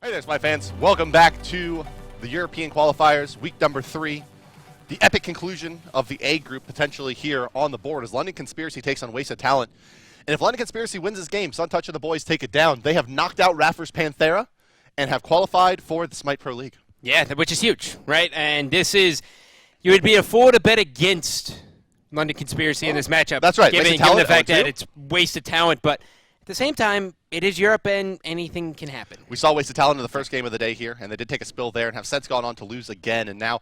Hey there, my fans. Welcome back to the European Qualifiers, week number 3. The epic conclusion of the A group potentially here on the board as London Conspiracy takes on Wasted Talent. And if London Conspiracy wins this game, Suntouch and the boys take it down. They have knocked out Raffers Panthera and have qualified for the Smite Pro League. Yeah, which is huge, right? And this is, you would be a fool to bet against London Conspiracy in this matchup. That's right. Given the fact that it's wasted talent, but at the same time, it is Europe and anything can happen. We saw Wasted Talent in the first game of the day here, and they did take a spill there and have since gone on to lose again. And now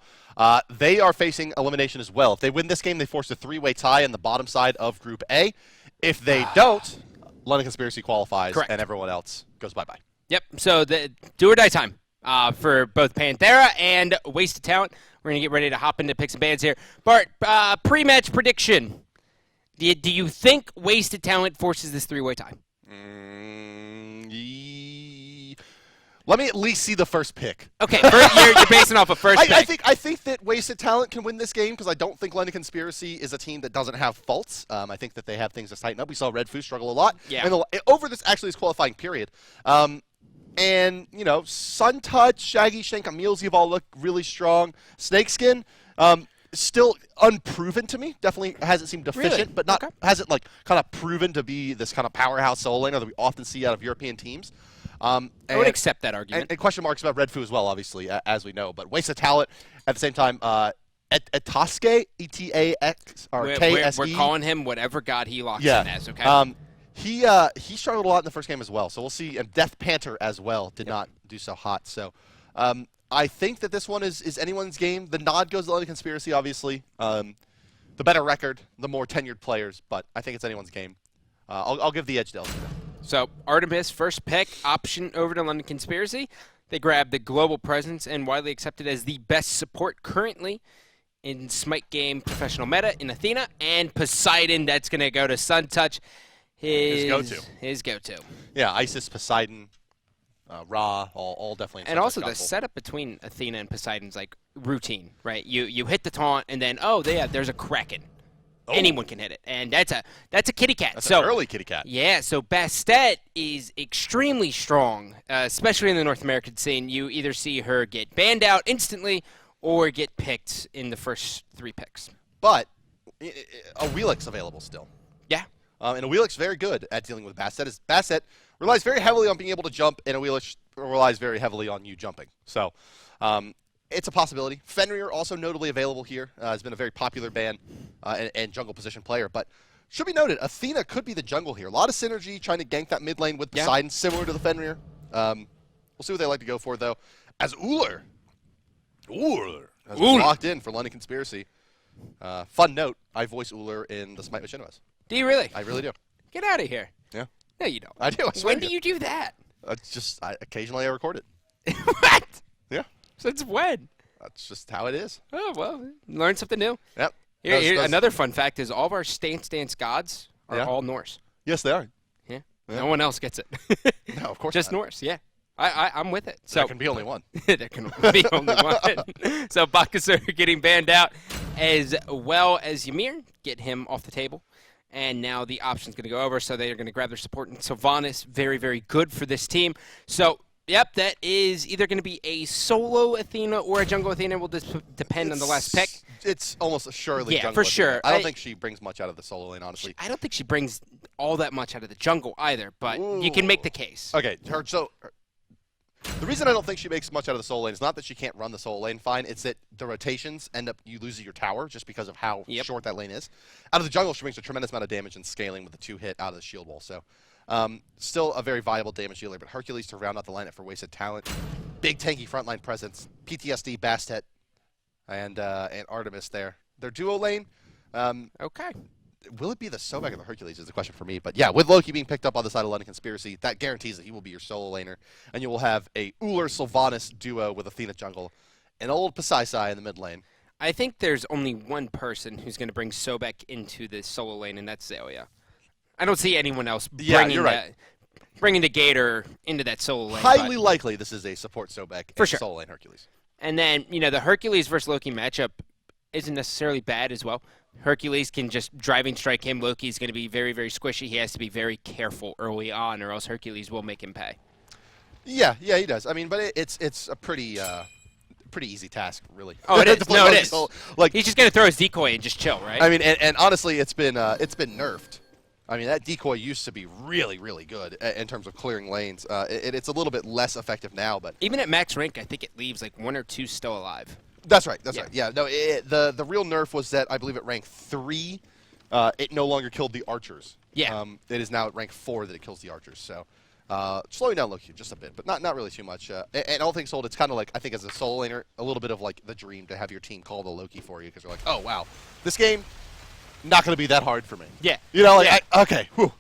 they are facing elimination as well. If they win this game, they force a 3-way tie in the bottom side of Group A. If they don't, London Conspiracy qualifies, Correct. And everyone else goes bye-bye. Yep, so the do or die time for both Panthera and Wasted Talent. We're going to get ready to hop into picks and bans here. Bart, pre-match prediction. Do you think Wasted Talent forces this 3-way tie? Let me at least see the first pick. Okay, you're basing off a first pick. I think that Wasted Talent can win this game because I don't think London Conspiracy is a team that doesn't have faults. I think that they have things to tighten up. We saw Red Foo struggle a lot over this qualifying period. And, you know, Suntouch, Shaggy, Shank, Emilzy all look really strong. Snakeskin, still unproven to me. Definitely hasn't seemed deficient, but hasn't kind of proven to be this kind of powerhouse solo laner that we often see out of European teams. I would accept that argument. And question marks about Red Foo as well, obviously, as we know. But Wasted Talent, at the same time, Etaske, E-T-A-X, or K-S-E. We're calling him whatever god he locks in as, okay? He struggled a lot in the first game as well, so we'll see. And Death Panther as well did not do so hot. So I think that this one is anyone's game. The nod goes to London Conspiracy, obviously. The better record, the more tenured players, but I think it's anyone's game. I'll give the edge to LG. So Artemis, first pick, option over to London Conspiracy. They grabbed the global presence and widely accepted as the best support currently in Smite game professional meta in Athena. And Poseidon, that's going to go to Suntouch. His go-to. Yeah, Isis, Poseidon, Ra, all definitely. And also the setup between Athena and Poseidon's like routine, right? You hit the taunt, and then there's a Kraken. Oh. Anyone can hit it, and that's a kitty cat. That's an early kitty cat. Yeah, so Bastet is extremely strong, especially in the North American scene. You either see her get banned out instantly or get picked in the first 3 picks. But a Wheelix available still. Yeah. And a Wheelix very good at dealing with Bastet. Bastet relies very heavily on being able to jump, and a Wheelix relies very heavily on you jumping. So it's a possibility. Fenrir also notably available here. Has been a very popular ban and jungle position player. But should be noted, Athena could be the jungle here. A lot of synergy trying to gank that mid lane with Poseidon, similar to the Fenrir. We'll see what they like to go for, though. As Uller has been locked in for London Conspiracy. Fun note, I voice Uller in the Smite Machinimas. Do you really? I really do. Get out of here. Yeah. No, you don't. I do. I swear when do you do that? It's just occasionally I record it. What? Yeah. Since when? That's just how it is. Oh, well, learn something new. Yep. Here, another fun fact is all of our Stance Dance gods are all Norse. Yes, they are. Yeah. No one else gets it. No, of course just not. Norse, yeah. I'm with it. So there can be only one. There can be only one. So Bakasur getting banned out as well as Ymir. Get him off the table. And now the option's going to go over, so they're going to grab their support. And Sylvanas, very, very good for this team. So, yep, that is either going to be a solo Athena or a jungle Athena. Will depend on the last pick. It's almost surely jungle for Athena. sure. I don't think she brings much out of the solo lane, honestly. I don't think she brings all that much out of the jungle either, but you can make the case. Okay, the reason I don't think she makes much out of the solo lane is not that she can't run the solo lane fine. It's that the rotations end up you losing your tower just because of how short that lane is. Out of the jungle, she brings a tremendous amount of damage and scaling with the 2-hit out of the shield wall. So, still a very viable damage dealer. But Hercules to round out the lineup for Wasted Talent, big tanky frontline presence, PTSD, Bastet, and Artemis there. Their duo lane. Okay. Will it be the Sobek or the Hercules is the question for me. But yeah, with Loki being picked up on the side of London Conspiracy, that guarantees that he will be your solo laner. And you will have a Uller-Sylvanas duo with Athena jungle, and old Poseidon in the mid lane. I think there's only one person who's going to bring Sobek into the solo lane, and that's Zalia. I don't see anyone else bringing the Gator into that solo lane. Highly likely this is a support Sobek and solo lane Hercules. And then, the Hercules versus Loki matchup isn't necessarily bad as well. Hercules can just driving strike him. Loki's going to be very, very squishy. He has to be very careful early on, or else Hercules will make him pay. Yeah, he does. I mean, but it's a pretty easy task, really. Oh, it is. To play No, it Loki. is. So, like, He's just gonna throw his decoy and just chill, right? I mean, and honestly, it's been nerfed. I mean, that decoy used to be really, really good in terms of clearing lanes. It's a little bit less effective now, but even at max rank, I think it leaves like 1 or 2 still alive. that's right. That's right. Yeah. No, the real nerf was that I believe at rank 3, it no longer killed the archers. Yeah. It is now at rank 4 that it kills the archers. So. Slowing down Loki just a bit, but not really too much. And all things told, it's kind of like, I think as a solo laner, a little bit of like the dream to have your team call the Loki for you because you're like, oh wow, this game not going to be that hard for me. Yeah. You know, like Yeah. okay, whew.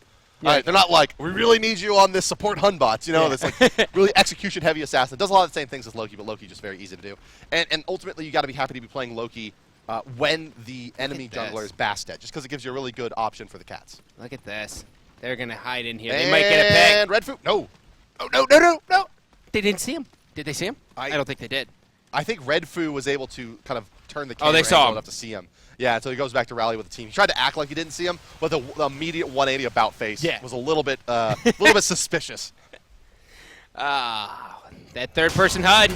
Yeah. All right, they're not like we really need you on this support Hun bots. You know, this like really execution heavy assassin does a lot of the same things as Loki, but Loki just very easy to do. And ultimately, you got to be happy to be playing Loki when the enemy jungler is Bastet, just because it gives you a really good option for the cats. Look at this. They're gonna hide in here. They might get a pick. And Red Food, no. Oh, no. They didn't see him. Did they see him? I don't think they did. I think Red Foo was able to kind of turn the Oh, camera they saw angle him. enough to see him. Yeah, until he goes back to rally with the team. He tried to act like he didn't see him, but the immediate 180 about face was a little bit suspicious. That third-person HUD,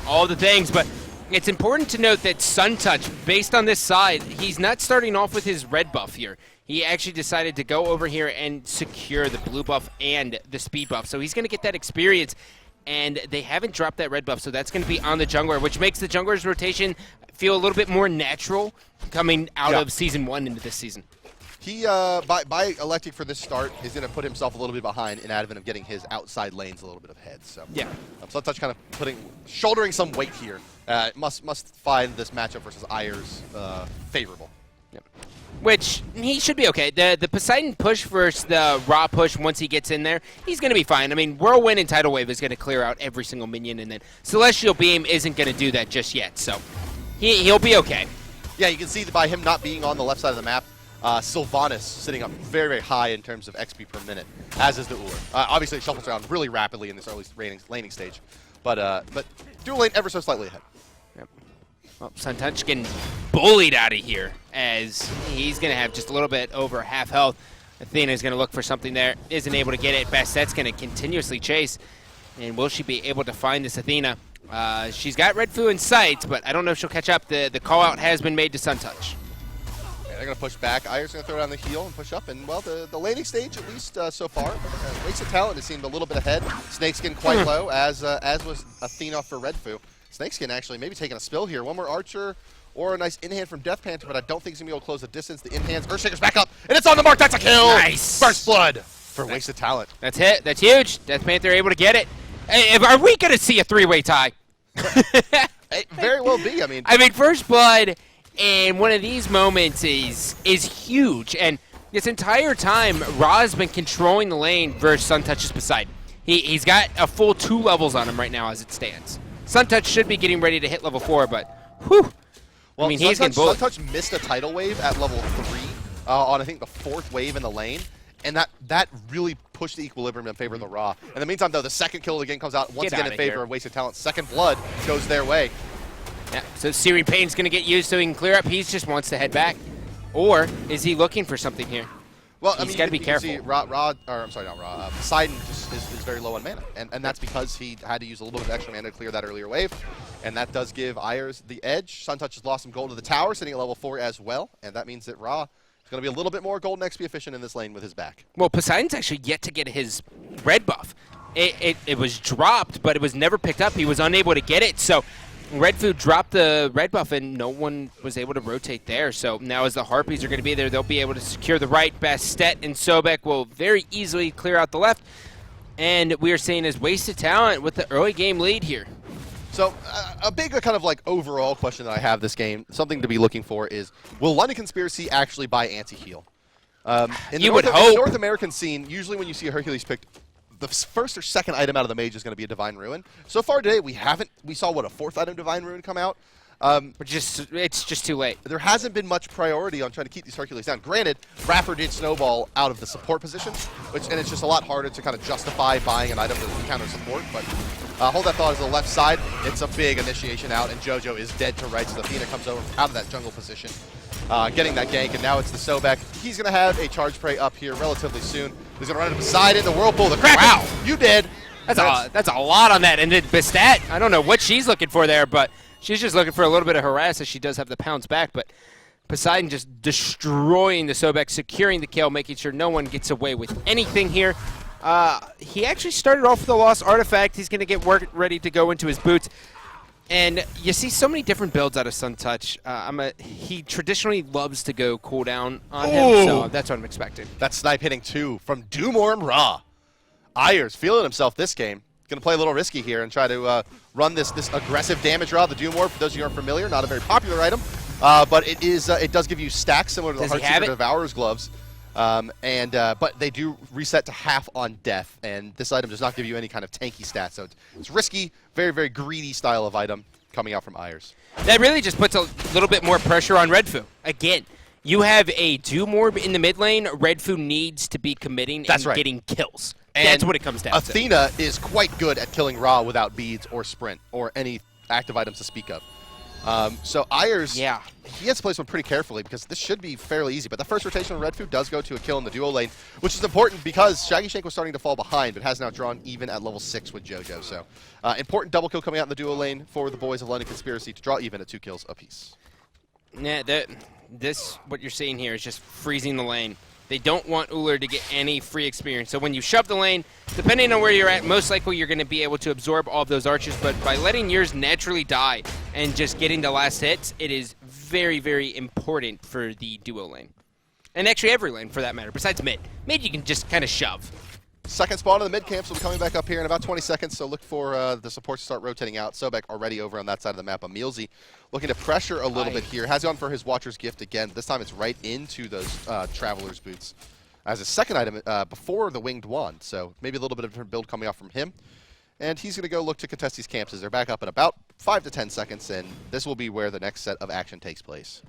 all the things, but it's important to note that Suntouch, based on this side, he's not starting off with his red buff here. He actually decided to go over here and secure the blue buff and the speed buff. So he's going to get that experience, and they haven't dropped that red buff, so that's going to be on the jungler, which makes the jungler's rotation feel a little bit more natural coming out of Season 1 into this season. He, by electing for this start, is going to put himself a little bit behind in advent of getting his outside lanes a little bit ahead. So yeah, Suntouch kind of shouldering some weight here. Must find this matchup versus Ayers favorable. Yep. Which, he should be okay. The Poseidon push versus the Raw push, once he gets in there, he's going to be fine. I mean, Whirlwind and Tidal Wave is going to clear out every single minion, and then Celestial Beam isn't going to do that just yet, so he'll be okay. Yeah, you can see that by him not being on the left side of the map, Sylvanas sitting up very, very high in terms of XP per minute, as is the Ullr. Obviously, it shuffles around really rapidly in this early laning stage, but dual lane ever so slightly ahead. Yep. Well, Suntouch getting bullied out of here as he's going to have just a little bit over half health. Athena's going to look for something there. Isn't able to get it. Bastet's going to continuously chase. And will she be able to find this Athena? She's got Red Foo in sight, but I don't know if she'll catch up. The call-out has been made to Suntouch. Yeah, they're going to push back. Ayer's going to throw down the heel and push up. And, well, the laning stage, at least so far, Wasted Talent has seemed a little bit ahead. Snakeskin quite low, as was Athena for Red Foo. Snakeskin actually maybe taking a spill here. One more Archer or a nice in-hand from Death Panther, but I don't think he's going to be able to close the distance. The in-hands, Earthshaker's back up, and it's on the mark. That's a kill! Nice! First blood for Wasted Talent. That's it. That's huge. Death Panther able to get it. Hey, are we going to see a three-way tie? It very well be. I mean, First blood in one of these moments is huge, and this entire time, Ra's been controlling the lane versus Suntouch's Poseidon. He's got a full 2 levels on him right now as it stands. Suntouch should be getting ready to hit level 4, but whew. Well, I mean, he's getting bullied. Suntouch missed a tidal wave at level 3 on, I think, the 4th wave in the lane, and that really pushed the equilibrium in favor of the Ra. In the meantime, though, the second kill of the game comes out once again in favor of Wasted Talent. Second blood goes their way. Yeah, so Searing Pain's going to get used so he can clear up. He just wants to head back. Or is he looking for something here? Well, He's got to be careful. See, Poseidon just is very low on mana, and that's because he had to use a little bit of extra mana to clear that earlier wave, and that does give Ayers the edge. Suntouch has lost some gold to the tower, sitting at level 4 as well, and that means that Ra is going to be a little bit more golden XP efficient in this lane with his back. Well, Poseidon's actually yet to get his red buff. It was dropped, but it was never picked up. He was unable to get it, so Red Food dropped the red buff, and no one was able to rotate there. So now as the Harpies are going to be there, they'll be able to secure the right. Bastet and Sobek will very easily clear out the left. And we are seeing as Wasted Talent with the early game lead here. So a big kind of like overall question that I have this game, something to be looking for is, will London Conspiracy actually buy anti-heal? In the North American scene, usually when you see a Hercules picked, the first or second item out of the mage is going to be a Divine Ruin. So far today, we saw, what, a 4th item Divine Ruin come out? It's just too late. There hasn't been much priority on trying to keep these Hercules down. Granted, Rapper did snowball out of the support position, and it's just a lot harder to kind of justify buying an item to counter support, but hold that thought as the left side. It's a big initiation out, and JoJo is dead to rights. So Athena comes over out of that jungle position, getting that gank, and now it's the Sobek. He's going to have a charge prey up here relatively soon. He's going to run into Poseidon, the Whirlpool, the Kraken. Wow, you did. That's a lot on that. And then Bastat, I don't know what she's looking for there, but she's just looking for a little bit of harass as she does have the pounce back. But Poseidon just destroying the Sobek, securing the kill, making sure no one gets away with anything here. He actually started off with a lost artifact. He's going to get ready to go into his boots. And you see so many different builds out of Suntouch. He traditionally loves to go cooldown on him, so that's what I'm expecting. That snipe hitting 2 from Doomorm Ra. Ayers feeling himself this game. Going to play a little risky here and try to run this aggressive damage Ra. The Doomorm, for those of you who aren't familiar, not a very popular item, but it does give you stacks similar to the Heartseeker Devourer's gloves. But they do reset to half on death, and this item does not give you any kind of tanky stats. So it's risky, very, very greedy style of item coming out from Ayers. That really just puts a little bit more pressure on Redfu. Again, you have a Doomorb in the mid lane. Redfu needs to be committing and getting kills. And that's what it comes down to. Athena is quite good at killing Ra without beads or sprint or any active items to speak of. So Ayers, he has to play this one pretty carefully because this should be fairly easy. But the first rotation on Redfu does go to a kill in the duo lane, which is important because Shaggy Shank was starting to fall behind, but has now drawn even at level 6 with JoJo. So important double kill coming out in the duo lane for the boys of London Conspiracy to draw even at 2 kills apiece. Yeah, what you're seeing here is just freezing the lane. They don't want Ullr to get any free experience. So when you shove the lane, depending on where you're at, most likely you're going to be able to absorb all of those archers. But by letting yours naturally die and just getting the last hits, it is very, very important for the duo lane. And actually every lane for that matter, besides mid. Mid you can just kind of shove. Second spawn in the mid camps will be coming back up here in about 20 seconds, so look for the supports to start rotating out. Sobek already over on that side of the map. Emilzy looking to pressure a little bit here. Has gone for his Watcher's Gift again. This time it's right into those Traveler's Boots as a second item before the Winged Wand, so maybe a little bit of a different build coming off from him. And he's going to go look to contest these camps as they're back up in about 5 to 10 seconds, and this will be where the next set of action takes place.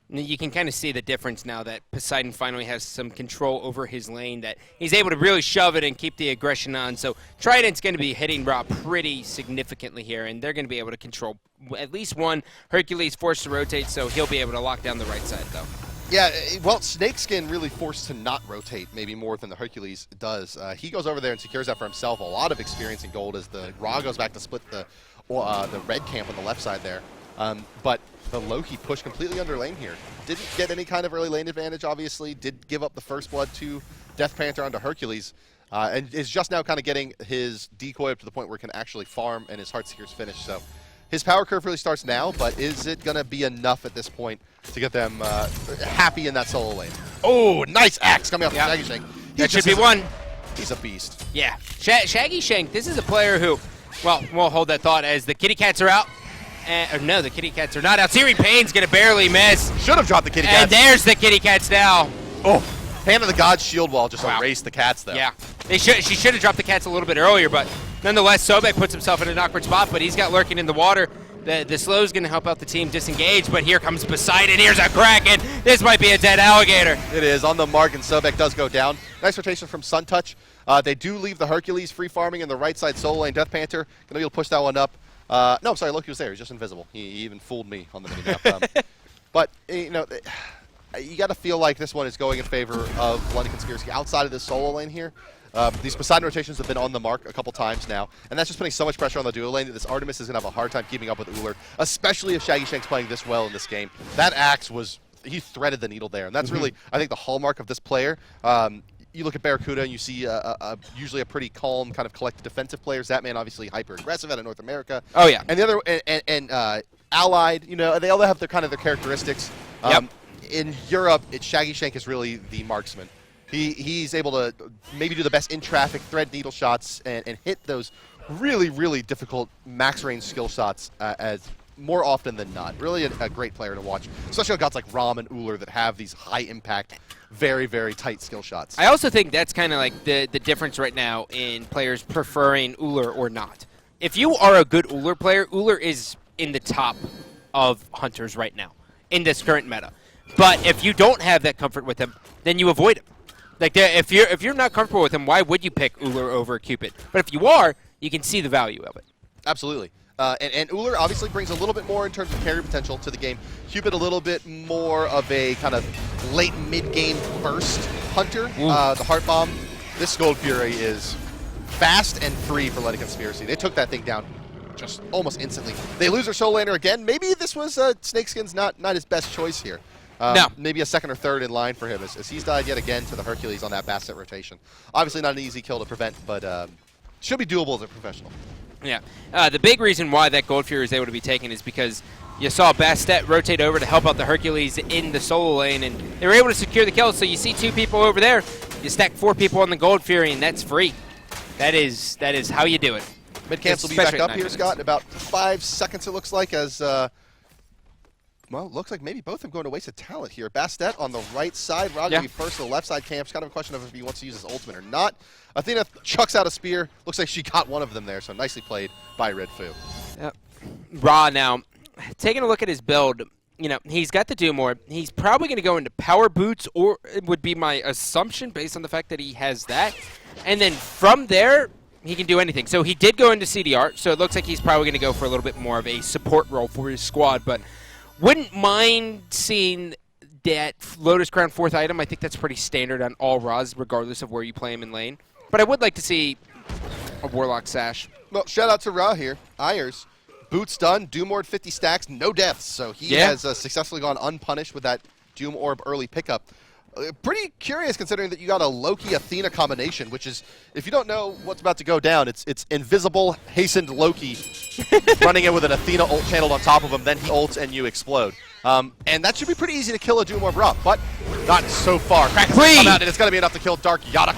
You can kind of see the difference now that Poseidon finally has some control over his lane, that he's able to really shove it and keep the aggression on. So Trident's going to be hitting Ra pretty significantly here, and they're going to be able to control at least one. Hercules forced to rotate, so he'll be able to lock down the right side, though. Yeah, well, Snakeskin really forced to not rotate, maybe more than the Hercules does. He goes over there and secures that for himself. A lot of experience in gold as the Ra goes back to split the red camp on the left side there. But the Loki pushed completely under lane here. Didn't get any kind of early lane advantage, obviously. Did give up the first blood to Death Panther onto Hercules. And is just now kind of getting his decoy up to the point where he can actually farm and his Heartseeker's finished. So his power curve really starts now, but is it going to be enough at this point to get them happy in that solo lane? Oh, nice axe coming off from Shaggy Shank. That should be one. He's a beast. Yeah. Shaggy Shank, this is a player who, well, we'll hold that thought as the kitty cats are out. No, the kitty cats are not out. Searing Pain's going to barely miss. Should have dropped the kitty cats. And there's the kitty cats now. Oh, Hand of the Gods shield wall just erased the cats, though. Yeah. She should have dropped the cats a little bit earlier, but nonetheless, Sobek puts himself in an awkward spot, but he's got Lurking in the water. The slow's going to help out the team disengage, but here comes Poseidon. Here's a Kraken. This might be a dead alligator. It is on the mark, and Sobek does go down. Nice rotation from Suntouch. They do leave the Hercules free farming in the right side solo lane. Death Panther going to be able to push that one up. No, I'm sorry, Loki was there. He's just invisible. He even fooled me on the minimap. But, you know, you got to feel like this one is going in favor of London Conspiracy outside of this solo lane here. These Poseidon rotations have been on the mark a couple times now, and that's just putting so much pressure on the duo lane that this Artemis is going to have a hard time keeping up with Ullr, especially if Shaggy Shank's playing this well in this game. That axe he threaded the needle there, and that's really, I think, the hallmark of this player. You look at Barracuda and you see usually a pretty calm, kind of collected defensive player. Zatman obviously hyper aggressive out of North America. Oh yeah. And the other Allied, you know, they all have their characteristics. In Europe, Shaggy Shank is really the marksman. He's able to maybe do the best in traffic thread needle shots and hit those really, really difficult max range skill shots as more often than not. Really a great player to watch, especially on gods like Ram and Ullr that have these high impact, very, very tight skill shots. I also think that's kind of like the difference right now in players preferring Ullr or not. If you are a good Ullr player, Ullr is in the top of hunters right now in this current meta. But if you don't have that comfort with him, then you avoid him. Like if you're not comfortable with him, why would you pick Ullr over Cupid? But if you are, you can see the value of it. Absolutely. And Ullr obviously brings a little bit more in terms of carry potential to the game. Cupid a little bit more of a kind of late mid-game burst hunter. The Heart Bomb. This Gold Fury is fast and free for Lenny Conspiracy. They took that thing down just almost instantly. They lose their Soul Laner again. Maybe this was Snakeskin's not his best choice here. No. Maybe a second or third in line for him as he's died yet again to the Hercules on that Bastet rotation. Obviously not an easy kill to prevent, but should be doable as a professional. Yeah. The big reason why that Gold Fury was able to be taken is because you saw Bastet rotate over to help out the Hercules in the solo lane, and they were able to secure the kill. So you see 2 people over there, you stack 4 people on the Gold Fury, and that's free. That is how you do it. Mid-camps will be back up here, Scott, in about 5 seconds, it looks like, as, well, it looks like maybe both of them going to waste of talent here. Bastet on the right side, Rod going to be first to the left side camp. It's kind of a question of if he wants to use his ultimate or not. Athena chucks out a spear. Looks like she got one of them there, so nicely played by Red Fu. Yep. Ra now, taking a look at his build, you know, he's got the Doom Orb. He's probably going to go into Power Boots, or it would be my assumption based on the fact that he has that. And then from there, he can do anything. So he did go into CDR, so it looks like he's probably going to go for a little bit more of a support role for his squad, but wouldn't mind seeing that Lotus Crown 4th item. I think that's pretty standard on all Raws, regardless of where you play him in lane. But I would like to see a Warlock Sash. Well, shout out to Ra here. Ayers, boots done, Doom Orb 50 stacks, no deaths. So he has successfully gone unpunished with that Doom Orb early pickup. Pretty curious considering that you got a Loki-Athena combination, which is, if you don't know what's about to go down, it's invisible, hastened Loki running in with an Athena ult channeled on top of him, then he ults and you explode. And that should be pretty easy to kill a Doom Orb Ra, but not so far. Kraken's gonna come out, and it's going to be enough to kill Dark Yadok.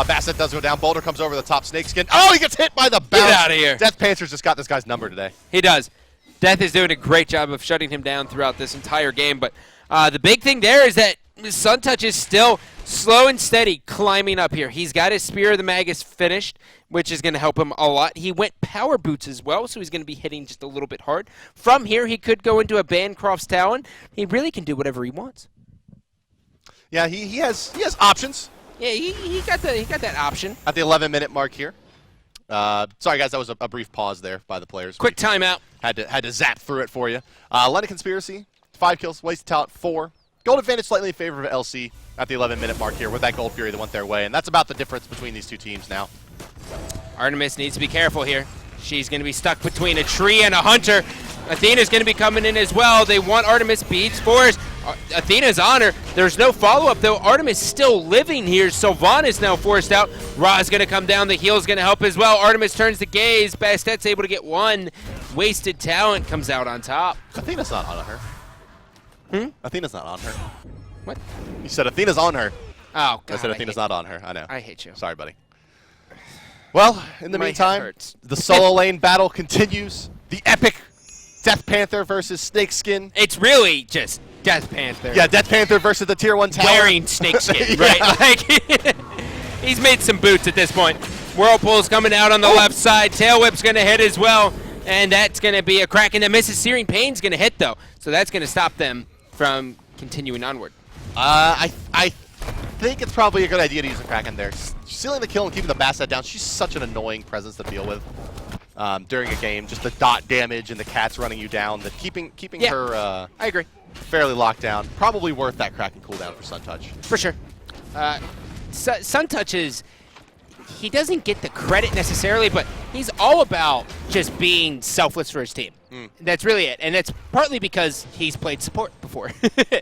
Bastet does go down. Boulder comes over the top. Snakeskin. Oh, he gets hit by the bounce. Get out of here. Death Panther's just got this guy's number today. He does. Death is doing a great job of shutting him down throughout this entire game, but the big thing there is that Suntouch is still slow and steady climbing up here. He's got his Spear of the Magus finished, which is going to help him a lot. He went Power Boots as well, so he's going to be hitting just a little bit hard. From here, he could go into a Bancroft's Talon. He really can do whatever he wants. Yeah, he has options. Yeah, he got that option. At the 11-minute mark here. Sorry, guys, that was a brief pause there by the players. Quick timeout. Had to zap through it for you. Lenny Conspiracy, 5 kills, wasted talent 4. Gold advantage slightly in favor of LC at the 11-minute mark here with that Gold Fury that went their way, and that's about the difference between these two teams now. Artemis needs to be careful here. She's going to be stuck between a tree and a hunter. Athena's going to be coming in as well. They want Artemis beats Forest. Athena's on her. There's no follow-up, though. Artemis still living here. Sylvanas now forced out. Ra's going to come down. The heal's going to help as well. Artemis turns the gaze. Bastet's able to get one. Wasted talent comes out on top. Athena's not on her. Athena's not on her. What? You said Athena's on her. Oh, God. I said Athena's not on her. I know. I hate you. Sorry, buddy. Well, in the meantime, the solo lane battle continues. The epic Death Panther versus Snakeskin. It's really just Death Panther. Yeah, Death Panther versus the Tier 1 tower. Wearing snakeskin, right? Like, he's made some boots at this point. Whirlpool's coming out on the left side. Tail Whip's going to hit as well. And that's going to be a Kraken that misses. Searing Pain's going to hit, though. So that's going to stop them from continuing onward. I think it's probably a good idea to use the Kraken there. Sealing the kill and keeping the Bastet down. She's such an annoying presence to deal with during a game. Just the dot damage and the cats running you down. That keeping her I agree. fairly locked down. Probably worth that Kraken cooldown for Suntouch. For sure. Suntouch is... He doesn't get the credit necessarily, but he's all about just being selfless for his team. That's really it, and that's partly because he's played support before.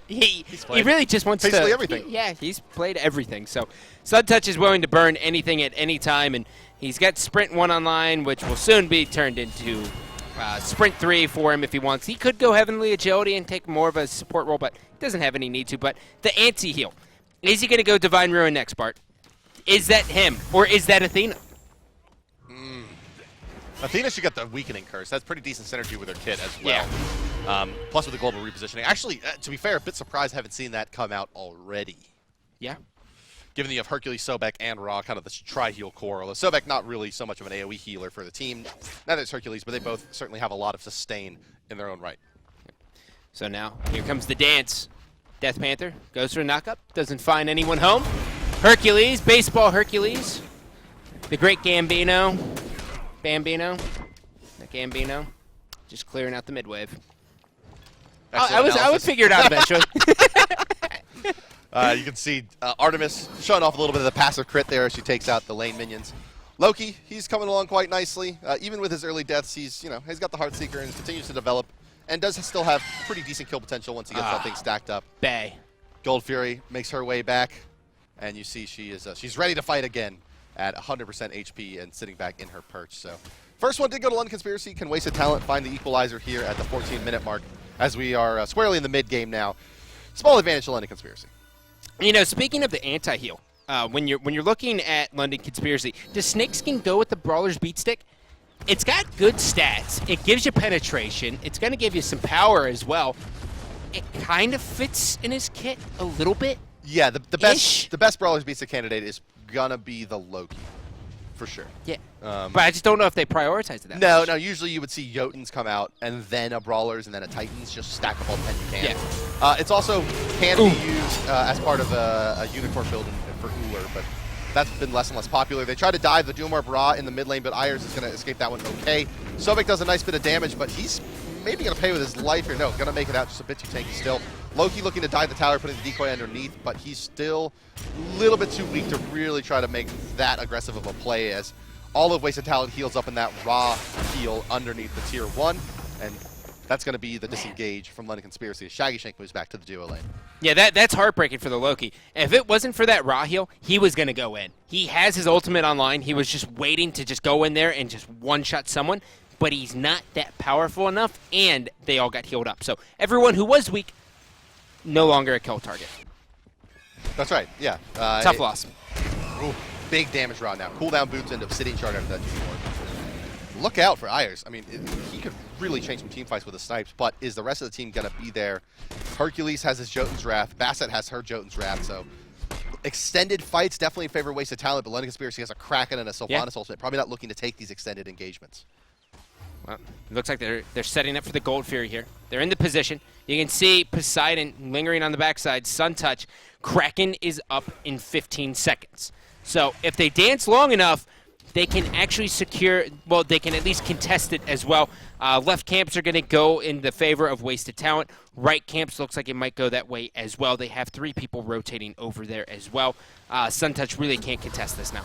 he really just wants basically to everything. He's played everything. So Suntouch is willing to burn anything at any time, and he's got Sprint 1 online, which will soon be turned into Sprint 3 for him if he wants. He could go Heavenly Agility and take more of a support role, but he doesn't have any need to. But the anti-heal, is he going to go Divine Ruin next, Bart? Is that him, or is that Athena? Athena should get the Weakening Curse. That's pretty decent synergy with her kit as well. Yeah. Plus with the global repositioning. Actually, to be fair, a bit surprised I haven't seen that come out already. Yeah. Given that you have Hercules, Sobek, and Ra, kind of this tri-heal core. Although Sobek not really so much of an AoE healer for the team. Neither is Hercules, but they both certainly have a lot of sustain in their own right. So now, here comes the dance. Death Panther goes for a knock-up, doesn't find anyone home. Hercules, baseball Hercules. The great Gambino. Bambino. Not Gambino. Just clearing out the mid-wave. I would figure it out eventually. You can see Artemis showing off a little bit of the passive crit there as she takes out the lane minions. Loki, he's coming along quite nicely. Even with his early deaths, he's got the Heartseeker and continues to develop, and does still have pretty decent kill potential once he gets that thing stacked up. Bay. Gold Fury makes her way back, and you see she's ready to fight again at 100% HP and sitting back in her perch. So first one did go to London Conspiracy. Can Wasted Talent find the equalizer here at the 14-minute mark as we are squarely in the mid game now. Small advantage to London Conspiracy. Speaking of the anti-heal, when you're looking at London Conspiracy, does Snakeskin go with the Brawler's Beat Stick? It's got good stats. It gives you penetration. It's going to give you some power as well. It kind of fits in his kit a little bit. Yeah, the best Brawler's Beat Stick candidate is gonna be the Loki, for sure. Yeah, but I just don't know if they prioritize it that much. No. Usually you would see Jotuns come out, and then a Brawlers, and then a Titans. Just stack up all 10 you can. Yeah. It's also can be used as part of a Unicorn build for Uller, but that's been less and less popular. They try to dive the Doomorb Ra in the mid lane, but Ayers is going to escape that one okay. Sobek does a nice bit of damage, but he's maybe going to pay with his life here. No, going to make it out just a bit too tanky still. Loki looking to dive the tower, putting the decoy underneath, but he's still a little bit too weak to really try to make that aggressive of a play, as all of Wasted Talent heals up in that Ra heal underneath the tier 1, and that's going to be the disengage from London Conspiracy as Shaggy Shank moves back to the duo lane. Yeah, that's heartbreaking for the Loki. If it wasn't for that Ra heal, he was going to go in. He has his ultimate online. He was just waiting to just go in there and just one-shot someone, but he's not that powerful enough, and they all got healed up. So everyone who was weak, no longer a kill target. That's right, yeah. Tough loss. Ooh, big damage Ra now. Cooldown boots into Obsidian Shard after that Doomorb. Look out for Ayers. I mean, he could really change some team fights with the snipes, but is the rest of the team going to be there? Hercules has his Jotun's Wrath. Bassett has her Jotun's Wrath, so extended fights definitely in favor of Wasted Talent, but London Conspiracy has a Kraken and a Sylvanas ultimate. Probably not looking to take these extended engagements. Well, it looks like they're setting up for the Gold Fury here. They're in the position. You can see Poseidon lingering on the backside. Sun Touch. Kraken is up in 15 seconds. So if they dance long enough, they can actually secure, well, they can at least contest it as well. Left camps are going to go in the favor of Wasted Talent. Right camps looks like it might go that way as well. They have 3 people rotating over there as well. Sun Touch really can't contest this now.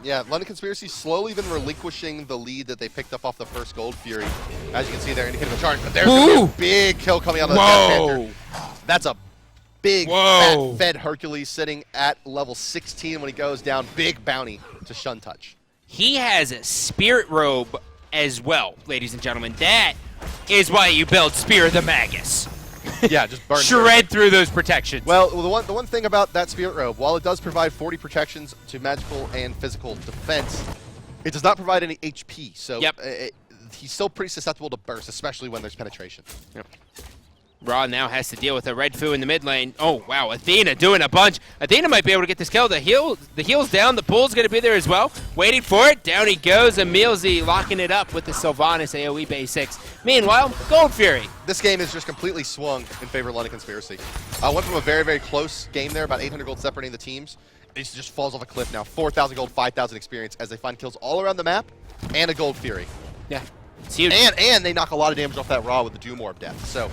Yeah, London Conspiracy slowly been relinquishing the lead that they picked up off the first Gold Fury. As you can see there, indicative of charge, but there's a big kill coming out of the Death Panther. That's a big, fat-fed Hercules sitting at level 16 when he goes down. Big bounty to Shun Touch. He has a Spirit Robe as well, ladies and gentlemen. That is why you build Spear of the Magus. Yeah, just burn shred through those protections. Well, the one thing about that Spirit Robe, while it does provide 40 protections to magical and physical defense, it does not provide any HP. So he's still pretty susceptible to burst, especially when there's penetration. Yep. Ra now has to deal with a Red Foo in the mid lane. Oh, wow, Athena doing a bunch. Athena might be able to get this kill. The heal's down. The pull's going to be there as well. Waiting for it. Down he goes. Emilzy locking it up with the Sylvanas AoE basics. Meanwhile, Gold Fury. This game is just completely swung in favor of London Conspiracy. Went from a very, very close game there, about 800 gold separating the teams. It just falls off a cliff now. 4,000 gold, 5,000 experience as they find kills all around the map and a Gold Fury. Yeah, it's huge. And they knock a lot of damage off that Ra with the Doomorb death. So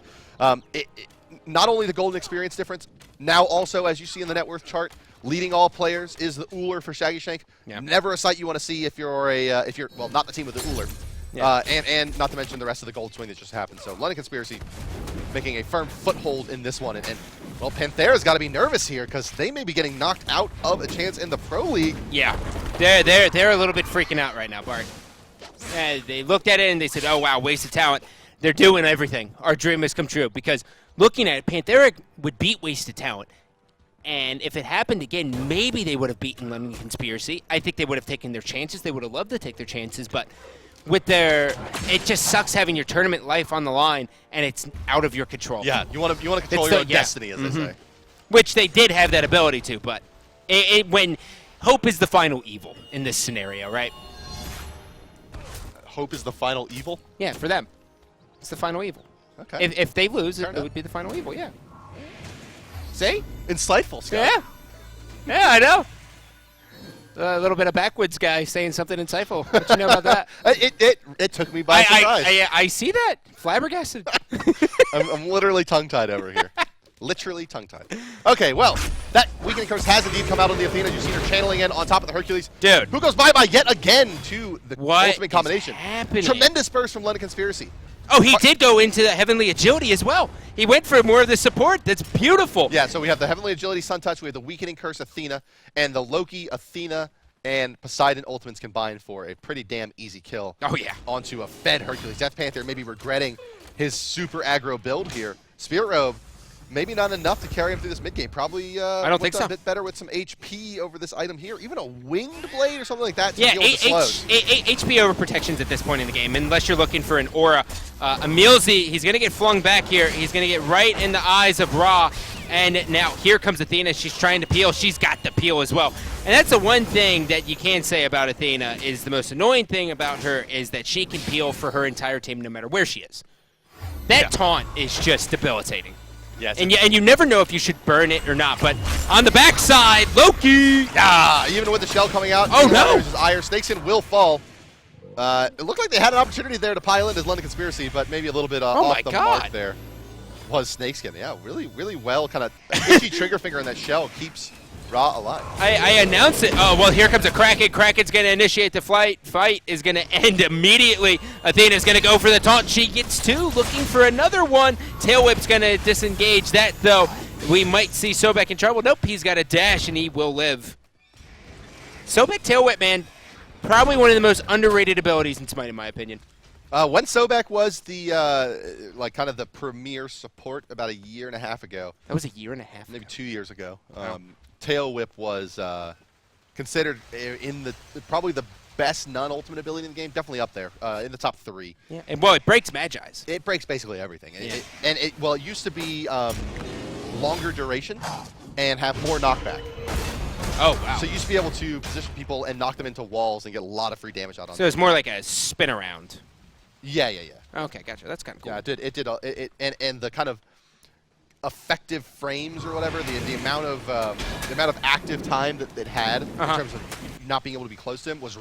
not only the golden experience difference, now also, as you see in the net worth chart, leading all players is the Uller for Shaggy Shank. Yeah. Never a sight you want to see if you're well, not the team with the Uller. Yeah. And not to mention the rest of the gold swing that just happened. So London Conspiracy making a firm foothold in this one. And well, Panthera's got to be nervous here because they may be getting knocked out of a chance in the Pro League. Yeah, they're a little bit freaking out right now, Bart. They looked at it and they said, oh, wow, wasted talent. They're doing everything. Our dream has come true. Because looking at it, Panthera would beat Wasted Talent. And if it happened again, maybe they would have beaten London Conspiracy. I think they would have taken their chances. They would have loved to take their chances. But with it just sucks having your tournament life on the line, and it's out of your control. Yeah, you want to control your own destiny, as they say. Which they did have that ability to. But when hope is the final evil in this scenario, right? Hope is the final evil? Yeah, for them. It's the final evil. Okay. If they lose, it would be the final evil, yeah. See? Insightful, Scott. Yeah. Yeah, I know. A little bit of backwoods guy saying something insightful. What you know about that? It took me by surprise. I see that. Flabbergasted. I'm literally tongue-tied over here. Literally tongue-tied. Okay, well, that weakening curse has indeed come out on the Athena. You've seen her channeling in on top of the Hercules. Dude. Who goes bye-bye yet again to the ultimate combination. Happening? Tremendous burst from London Conspiracy. Oh, he did go into the Heavenly Agility as well. He went for more of the support. That's beautiful. Yeah, so we have the Heavenly Agility Sun Touch, we have the Weakening Curse Athena, and the Loki, Athena, and Poseidon Ultimates combined for a pretty damn easy kill. Oh, yeah. Onto a fed Hercules. Death Panther maybe regretting his super aggro build here. Spirit Robe, maybe not enough to carry him through this mid game. Probably I don't think so. A bit better with some HP over this item here. Even a Winged Blade or something like that to Yeah, deal with the slows. HP over protections at this point in the game, unless you're looking for an aura. Emilzy, he's going to get flung back here. He's going to get right in the eyes of Ra. And now here comes Athena. She's trying to peel. She's got the peel as well. And that's the one thing that you can say about Athena is the most annoying thing about her is that she can peel for her entire team no matter where she is. That taunt is just debilitating. Yes. And you never know if you should burn it or not. But on the backside, Loki. Ah, even with the shell coming out. Oh, no. Ire. Snakeskin will fall. It looked like they had an opportunity there to pile in as London Conspiracy, but maybe a little bit off the mark there. Was Snakeskin. Yeah, really, really well. Kind of itchy trigger finger in that shell keeps Ra alive. I announced it. Oh, well, here comes a Kraken. Kraken's going to initiate the fight. Fight is going to end immediately. Athena's going to go for the taunt. She gets two, looking for another one. Tail Whip's going to disengage that, though. We might see Sobek in trouble. Nope, he's got a dash, and he will live. Sobek Tail Whip, man, probably one of the most underrated abilities in Smite, in my opinion. When Sobek was the like kind of the premier support about a year and a half ago. That was a year and a half maybe ago. 2 years ago. Wow. Tail Whip was considered in the probably the best non-ultimate ability in the game. Definitely up there in the top 3. Yeah, and well, it breaks Magi's. It breaks basically everything. Yeah. It used to be longer duration and have more knockback. Oh, wow. So you used to be able to position people and knock them into walls and get a lot of free damage out on them. So it's more like a spin around. Yeah. Okay, gotcha. That's kind of cool. Yeah, it did. And the kind of effective frames or whatever, the amount of active time that it had in terms of not being able to be close to him was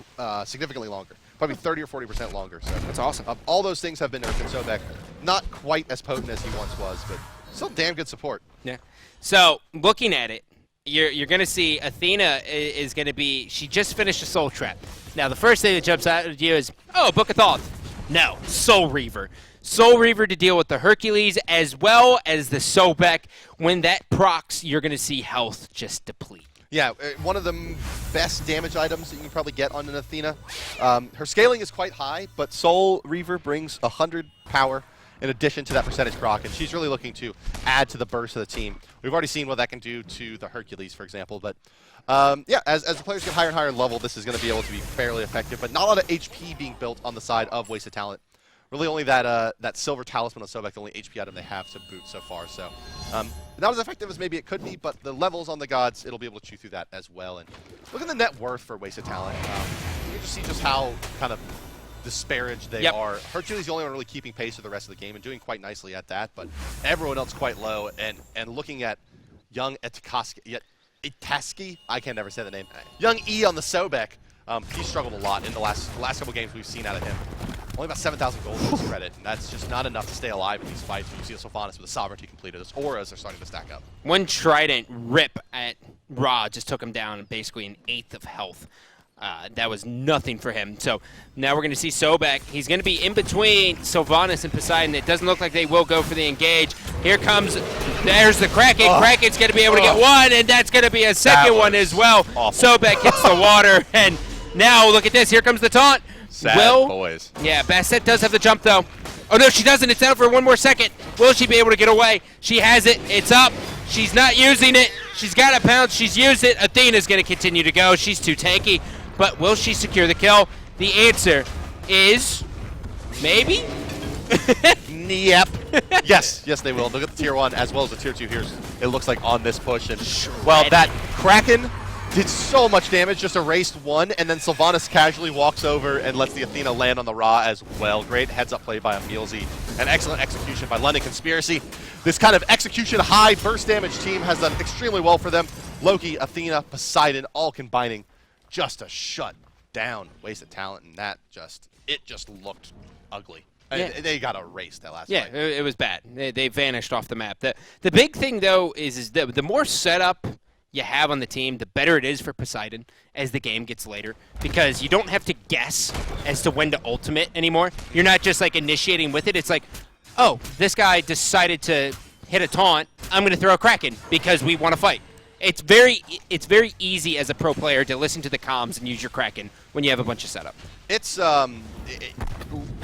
significantly longer, probably 30 or 40% longer. So that's awesome. All those things have been nerfed in Sobek. Not quite as potent as he once was, but still damn good support. Yeah. So looking at it, you're going to see Athena is going to be. She just finished a Soul Trap. Now the first thing that jumps out at you is, oh, Book of Thoth. No, Soul Reaver. Soul Reaver to deal with the Hercules as well as the Sobek. When that procs, you're going to see health just deplete. Yeah, one of the best damage items that you can probably get on an Athena. Her scaling is quite high, but Soul Reaver brings 100 power in addition to that percentage proc, and she's really looking to add to the burst of the team. We've already seen what that can do to the Hercules, for example, but yeah, as the players get higher and higher level, this is going to be able to be fairly effective, but not a lot of HP being built on the side of Wasted Talent. Really only that Silver Talisman on Sobek, the only HP item they have to boot so far, so not as effective as maybe it could be, but the levels on the gods, it'll be able to chew through that as well. And look at the net worth for Wasted Talent. You can just see just how kind of disparaged they are. Hercules is the only one really keeping pace with the rest of the game and doing quite nicely at that, but everyone else quite low. And looking at young Itaski, I can never say the name. Young E on the Sobek, he struggled a lot in the last couple games we've seen out of him. Only about 7,000 gold to his credit, and that's just not enough to stay alive in these fights when you see a Sylvanas with a Sovereignty completed. Those auras are starting to stack up. One Trident rip at Ra just took him down basically an 1/8 of health. That was nothing for him. So now we're going to see Sobek. He's going to be in between Sylvanas and Poseidon. It doesn't look like they will go for the engage. Here comes, there's the Kraken. Kraken's going to be able to get one, and that's going to be a second one as well. Awful. Sobek hits the water, and now look at this. Here comes the taunt. Sad boys. Yeah, Bastet does have the jump, though. Oh, no, she doesn't. It's down for one more second. Will she be able to get away? She has it. It's up. She's not using it. She's got a pounce. She's used it. Athena's going to continue to go. She's too tanky. But will she secure the kill? The answer is maybe? Yep. Yes, they will. Look at the tier 1 as well as the tier 2 here. It looks like on this push. And well, that Kraken did so much damage, just erased one, and then Sylvanas casually walks over and lets the Athena land on the Ra as well. Great heads-up play by Emilzy. An excellent execution by London Conspiracy. This kind of execution high burst damage team has done extremely well for them. Loki, Athena, Poseidon, all combining just to shut down Wasted Talent, and it just looked ugly. And they got erased that last Yeah, fight. it was bad. They vanished off the map. The big thing, though, is the more setup you have on the team, the better it is for Poseidon as the game gets later, because you don't have to guess as to when to ultimate anymore. You're not just like initiating with it. It's like, oh, this guy decided to hit a taunt. I'm going to throw a Kraken because we want to fight. It's very easy as a pro player to listen to the comms and use your Kraken when you have a bunch of setup. It's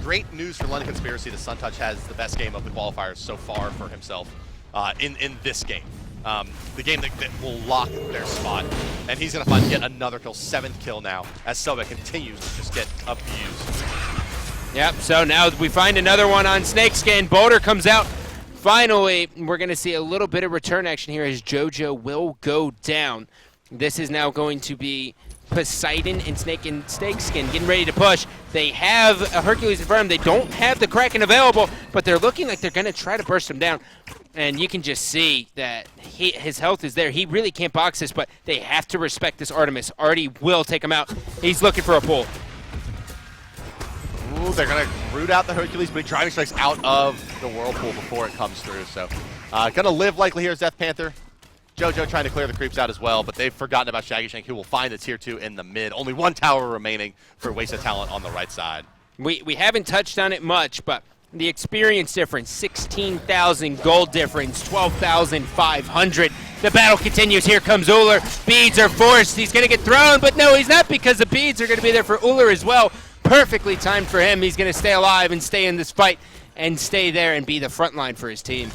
great news for London Conspiracy that SunTouch has the best game of the qualifiers so far for himself in this game. The game that will lock their spot. And he's going to find yet another kill, 7th kill now, as Sobek continues to just get abused. Yep, so now we find another one on Snakeskin. Boulder comes out. Finally, we're going to see a little bit of return action here as JoJo will go down. This is now going to be Poseidon and Snakeskin getting ready to push. They have a Hercules in front of them. They don't have the Kraken available, but they're looking like they're going to try to burst him down. And you can just see that his health is there. He really can't box this, but they have to respect this Artemis. Artie will take him out. He's looking for a pull. Ooh, they're going to root out the Hercules, but driving strikes out of the Whirlpool before it comes through. So going to live likely here is Death Panther. JoJo trying to clear the creeps out as well, but they've forgotten about Shaggy Shank, who will find the tier 2 in the mid. Only one tower remaining for Wasted Talent on the right side. We haven't touched on it much, but the experience difference, 16,000 gold difference, 12,500. The battle continues. Here comes Uller. Beads are forced. He's going to get thrown, but no, he's not, because the beads are going to be there for Uller as well. Perfectly timed for him. He's going to stay alive and stay in this fight and stay there and be the front line for his team.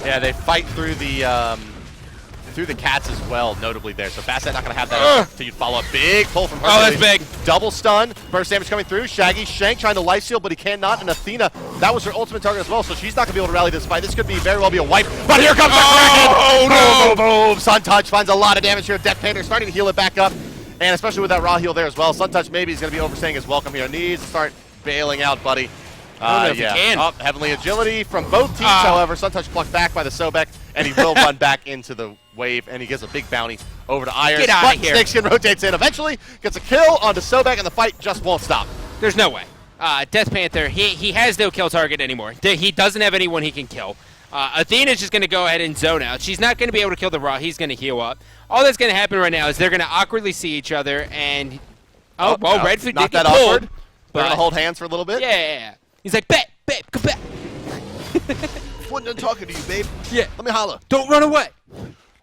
Yeah, they fight through the cats as well, notably there. So Basset not going to have that continued follow-up. Big pull from Hercules. Oh, that's big. Double stun. Burst damage coming through. Shaggy Shank trying to life steal, but he cannot. And Athena, that was her ultimate target as well, so she's not going to be able to rally this fight. This could be very well be a wipe. But here comes the Kraken! Oh, no! Boom, boom, boom. SunTouch finds a lot of damage here. Death Panther starting to heal it back up. And especially with that raw heal there as well. SunTouch maybe is going to be overstaying his welcome here. Needs to start bailing out, buddy. I don't know if he can. Oh, Heavenly Agility from both teams, however. SunTouch plucked back by the Sobek, and he will run back into the wave, and he gives a big bounty over to Irons. Get out of here. Snakeskin rotates in. Eventually gets a kill onto Sobek, and the fight just won't stop. There's no way. Death Panther, he has no kill target anymore. He doesn't have anyone he can kill. Athena's just going to go ahead and zone out. She's not going to be able to kill the Raw. He's going to heal up. All that's going to happen right now is they're going to awkwardly see each other, and Redfoot not did get that pulled. awkward. They're going to hold hands for a little bit. Yeah. He's like, babe, come back. Wasn't done talking to you, babe. Yeah. Let me holler. Don't run away.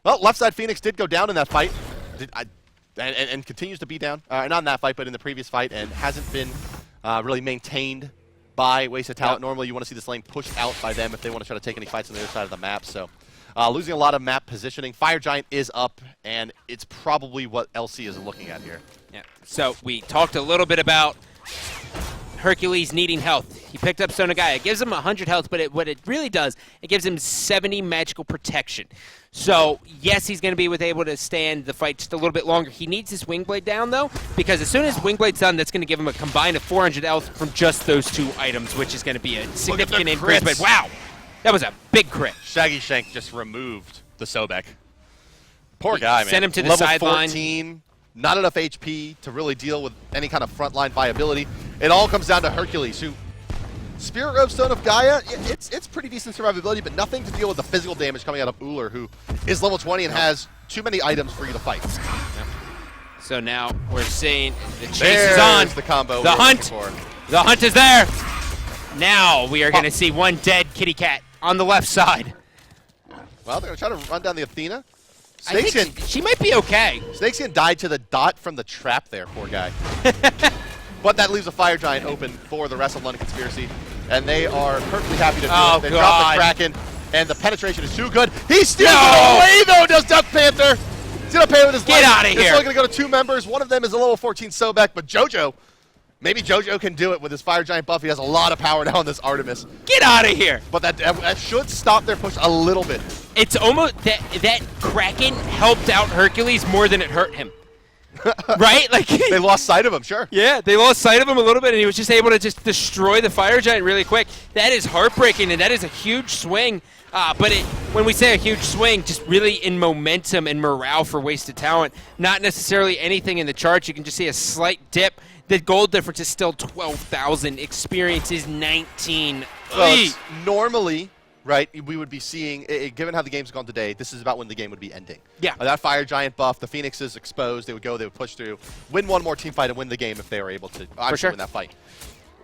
Well, left side Phoenix did go down in that fight, and continues to be down. Not in that fight, but in the previous fight, and hasn't been really maintained by Wasted Talent. Yep. Normally, you want to see this lane pushed out by them if they want to try to take any fights on the other side of the map. So, losing a lot of map positioning. Fire Giant is up, and it's probably what LC is looking at here. Yeah. So we talked a little bit about Hercules needing health. He picked up Sonagaya. It gives him 100 health, but what it really does, it gives him 70 magical protection. So, yes, he's going to be able to stand the fight just a little bit longer. He needs his Wingblade down, though, because as soon as Wingblade's done, that's going to give him a combined of 400 health from just those 2 items, which is going to be a significant increase. But wow, that was a big crit. Shaggy Shank just removed the Sobek. Poor guy, man. Sent him to the Level sideline. 14, not enough HP to really deal with any kind of frontline viability. It all comes down to Hercules, who Spirit Robe Stone of Gaia, it's pretty decent survivability, but nothing to deal with the physical damage coming out of Uller, who is level 20 and has too many items for you to fight. Yep. So now we're seeing the chase There's is on. The combo. The hunt. The hunt is there. Now we are going to see one dead kitty cat on the left side. Well, they're going to try to run down the Athena. I think she might be okay. Snakeskin died to the dot from the trap there, poor guy. But that leaves a Fire Giant open for the rest of London Conspiracy. And they are perfectly happy to do it. They drop the Kraken, and the penetration is too good. He steals it away, though, does Death Panther. He's going to pay with his life. Get out of here. It's only going to go to 2 members. One of them is a level 14 Sobek, but JoJo, maybe JoJo can do it with his Fire Giant buff. He has a lot of power now on this Artemis. Get out of here. But that should stop their push a little bit. It's almost that Kraken helped out Hercules more than it hurt him. Right? Like they lost sight of him, sure. Yeah, they lost sight of him a little bit, and he was just able to just destroy the Fire Giant really quick. That is heartbreaking, and that is a huge swing. But when we say a huge swing, just really in momentum and morale for Wasted Talent, not necessarily anything in the charts. You can just see a slight dip. The gold difference is still 12,000. Experience is 19. Well, it's normally, right, we would be seeing, given how the game's gone today, this is about when the game would be ending. Yeah. That Fire Giant buff, the Phoenix is exposed. They would go, they would push through, win one more team fight, and win the game if they were able to win that fight.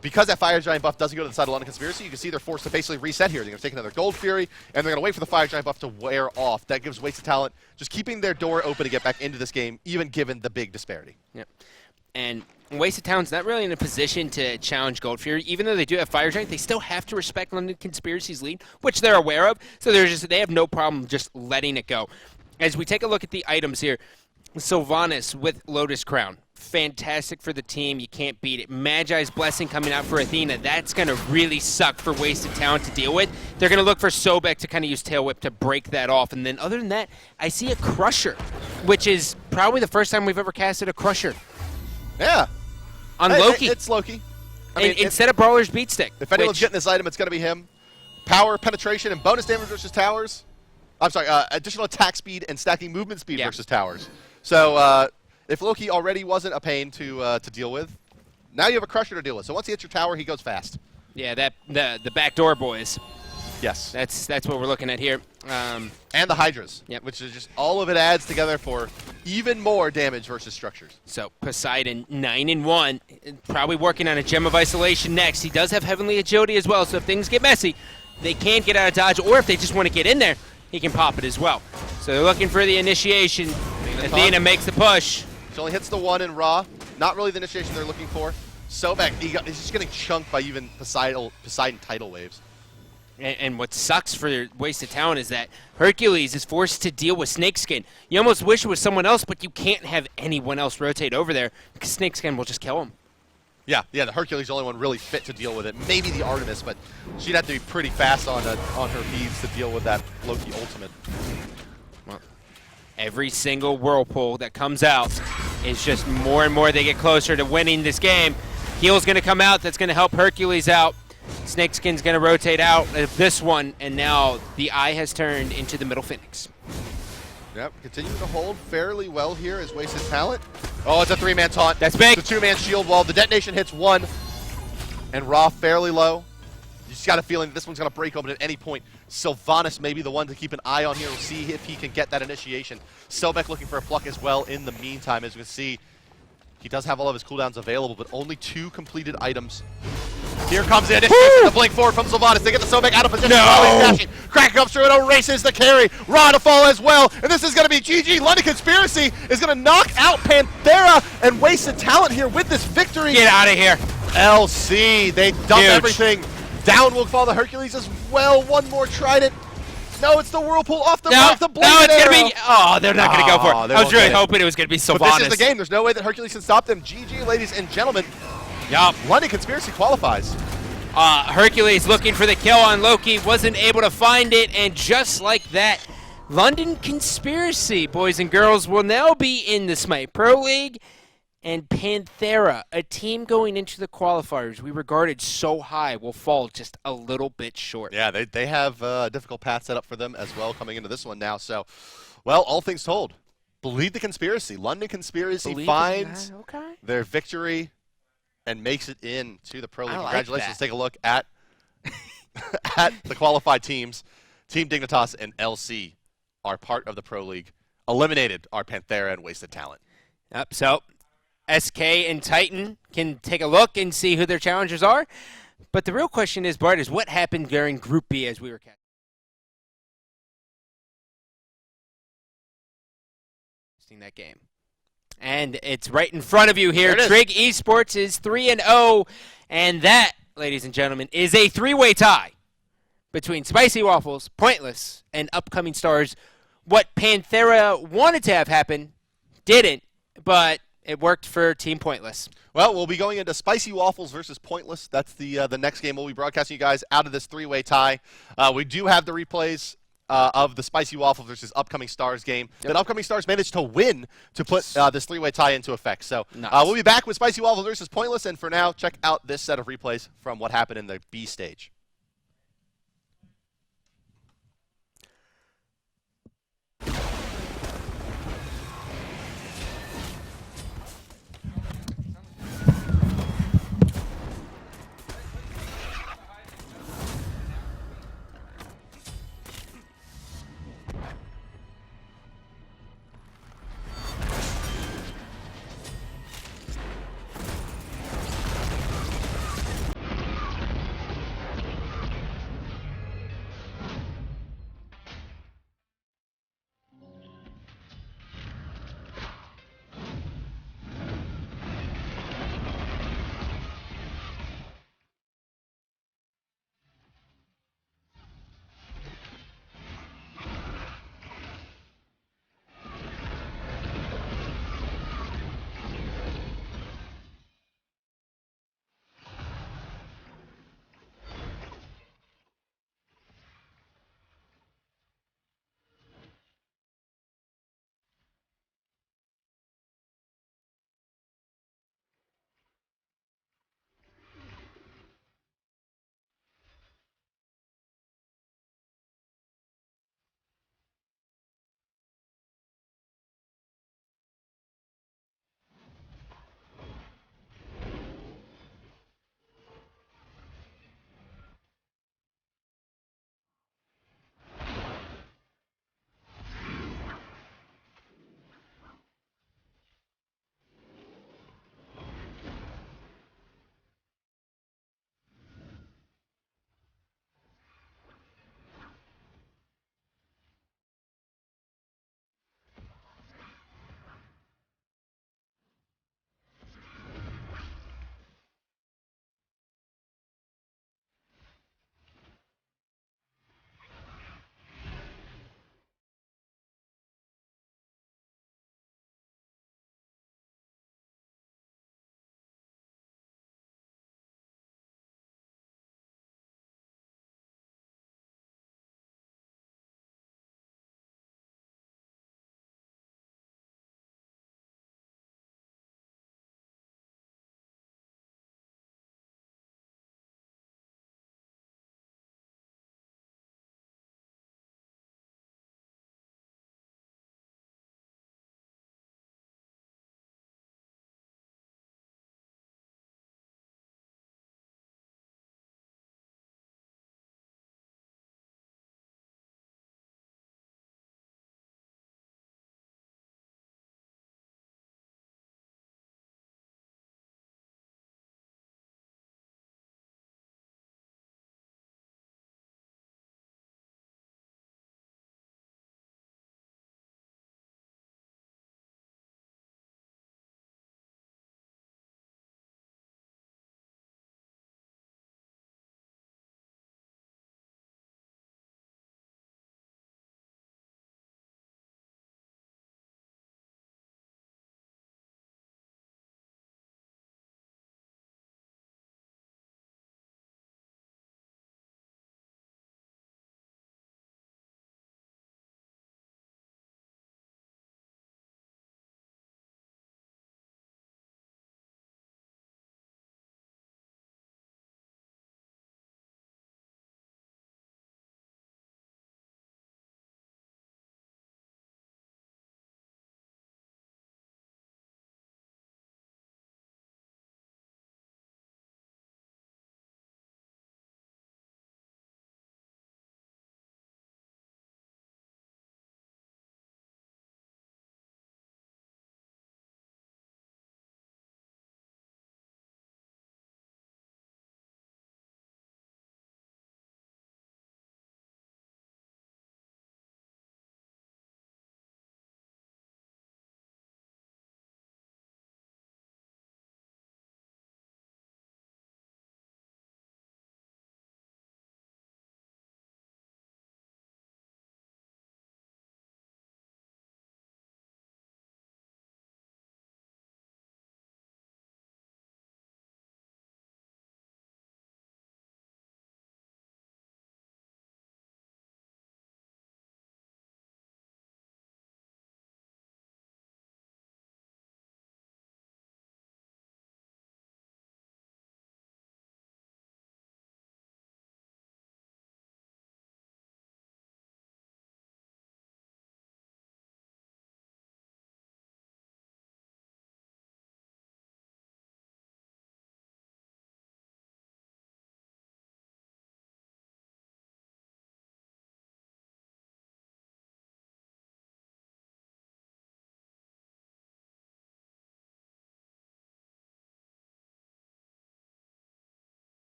Because that Fire Giant buff doesn't go to the side of London Conspiracy, you can see they're forced to basically reset here. They're going to take another Gold Fury, and they're going to wait for the Fire Giant buff to wear off. That gives Wasted Talent just keeping their door open to get back into this game, even given the big disparity. Yep. And Wasted Talent's not really in a position to challenge Gold Fury. Even though they do have Fire Giant, they still have to respect London Conspiracy's lead, which they're aware of. So they have no problem just letting it go. As we take a look at the items here, Sylvanas with Lotus Crown. Fantastic for the team. You can't beat it. Magi's Blessing coming out for Athena. That's going to really suck for Wasted Talent to deal with. They're going to look for Sobek to kind of use Tail Whip to break that off. And then other than that, I see a Crusher, which is probably the first time we've ever casted a Crusher. Yeah. On Loki. It's Loki. I mean, instead of Brawler's Beatstick. If anyone's getting this item, it's going to be him. Power, penetration, and bonus damage versus towers. I'm sorry, additional attack speed and stacking movement speed versus towers. So if Loki already wasn't a pain to deal with, now you have a Crusher to deal with. So once he hits your tower, he goes fast. Yeah, the backdoor boys. Yes. That's what we're looking at here. And the Hydras, which is just all of it adds together for even more damage versus structures. So Poseidon, 9-1, probably working on a Gem of Isolation next. He does have Heavenly Agility as well, so if things get messy, they can get out of dodge, or if they just want to get in there, he can pop it as well. So they're looking for the initiation. Athena makes the push. She only hits the one in Raw. Not really the initiation they're looking for. Sobek, he's just getting chunked by even Poseidon tidal waves. And what sucks for Wasted Talent is that Hercules is forced to deal with Snakeskin. You almost wish it was someone else, but you can't have anyone else rotate over there because Snakeskin will just kill him. Yeah, the Hercules is the only one really fit to deal with it. Maybe the Artemis, but she'd have to be pretty fast on her beads to deal with that Loki ultimate. Well, every single Whirlpool that comes out is just more and more they get closer to winning this game. Heal's going to come out. That's going to help Hercules out. Snakeskin's going to rotate out of this one, and now the eye has turned into the Middle Phoenix. Yep, continuing to hold fairly well here as Wasted Talent. Oh, it's a three-man taunt. That's big. It's a two-man shield wall. The detonation hits one, and Raw fairly low. You just got a feeling that this one's going to break open at any point. Sylvanas may be the one to keep an eye on here. We'll see if he can get that initiation. Sobek looking for a pluck as well in the meantime. As we can see, he does have all of his cooldowns available, but only 2 completed items. Here comes the initiation, the blink forward from Sylvanas. They get the Sobek out of position. No! Crack comes through and erases the carry. Raw to fall as well. And this is going to be GG. London Conspiracy is going to knock out Panthera and Wasted Talent here with this victory. Get out of here. LC, they dump everything. Down will fall the Hercules as well. One more trident. No, it's the Whirlpool off the mark. The blink it's arrow. going to be... Oh, they're not going to go for it. I was really hoping it was going to be Sylvanas. But this is the game. There's no way that Hercules can stop them. GG, ladies and gentlemen. Yup. London Conspiracy qualifies. Hercules looking for the kill on Loki, wasn't able to find it, and just like that, London Conspiracy, boys and girls, will now be in the Smite Pro League, and Panthera, a team going into the qualifiers we regarded so high, will fall just a little bit short. Yeah, they have a difficult path set up for them as well coming into this one now. So, well, all things told, believe the Conspiracy. London Conspiracy finds their victory and makes it in to the Pro League. Congratulations. Let's take a look at at the qualified teams. Team Dignitas and LC are part of the Pro League. Eliminated are Panthera and Wasted Talent. Yep, so SK and Titan can take a look and see who their challengers are. But the real question is, Bart, is what happened during Group B as we were casting that game? And it's right in front of you here. Trig Esports is 3-0, and that, ladies and gentlemen, is a 3-way tie between Spicy Waffles, Pointless, and Upcoming Stars. What Panthera wanted to have happen didn't, but it worked for Team Pointless. Well, we'll be going into Spicy Waffles versus Pointless. That's the next game we'll be broadcasting you guys out of this 3-way tie. We do have the replays of the Spicy Waffle versus Upcoming Stars game. That Upcoming Stars managed to win to put this 3-way tie into effect. So we'll be back with Spicy Waffle versus Pointless, and for now, check out this set of replays from what happened in the B stage.